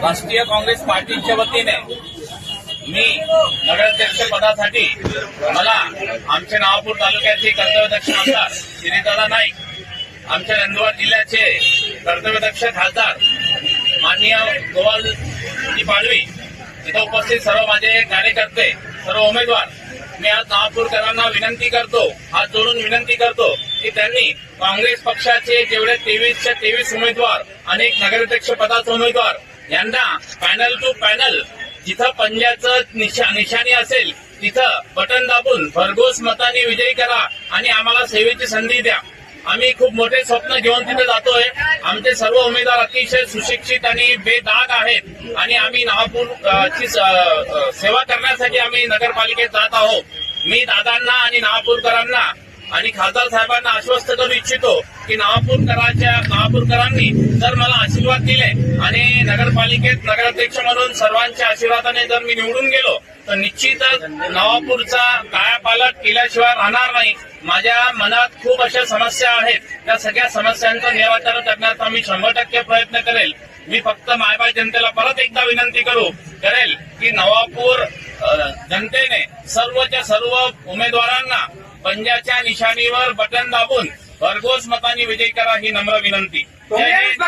राष्ट्रीय काँग्रेस पार्टीच्या वतीने मी नगराध्यक्ष पदासाठी मला आमचे नवापूर तालुक्याचे कर्तव्यदक्ष आमदार श्रीदादा नाईक, आमच्या नंदुरबार जिल्ह्याचे कर्तव्यदक्ष खासदार माननीय गोवालजी पाडवी, इथं उपस्थित सर्व माझे कार्यकर्ते, सर्व उमेदवार, मी आज नवापूरकरांना विनंती करतो, हात जोडून विनंती करतो की त्यांनी काँग्रेस पक्षाचे जेवढे 23च्या 23 उमेदवार, अनेक नगराध्यक्ष पदाचे उमेदवार यांना पॅनल टू पॅनल जिथं पंजाचं निशाणी असेल तिथं बटन दाबून भरघोस मतांनी विजयी करा आणि आम्हाला सेवेची संधी द्या. आम्ही खूप मोठे स्वप्न घेऊन तिथे जातोय. आमचे सर्व उमेदवार अतिशय सुशिक्षित आणि बेदाग आहेत आणि आम्ही नवापूरची सेवा करण्यासाठी आम्ही नगरपालिकेत जात आहोत. मी दादांना आणि नवापूरकरांना आणि खासदार साहेबांना आश्वस्त करू इच्छितो की नवापूरकरांनी जर मला आशीर्वाद दिले आणि नगरपालिकेत नगराध्यक्ष म्हणून सर्वांच्या आशीर्वादाने जर मी निवडून गेलो तर निश्चितच नवापूरचा कायापालट केल्याशिवाय राहणार नाही. माझ्या मनात खूप अशा समस्या आहेत, त्या सगळ्या समस्यांचं निराकरण करण्याचा मी 100% प्रयत्न करेल. मी फक्त मायबाई जनतेला परत एकदा विनंती करेल की नवापूर जनतेने सर्वच्या सर्व उमेदवारांना पंजाच्या निशाणीवर बटन दाबून भरघोस मतांनी विजयी करा ही नम्र विनंती. जय हिंद.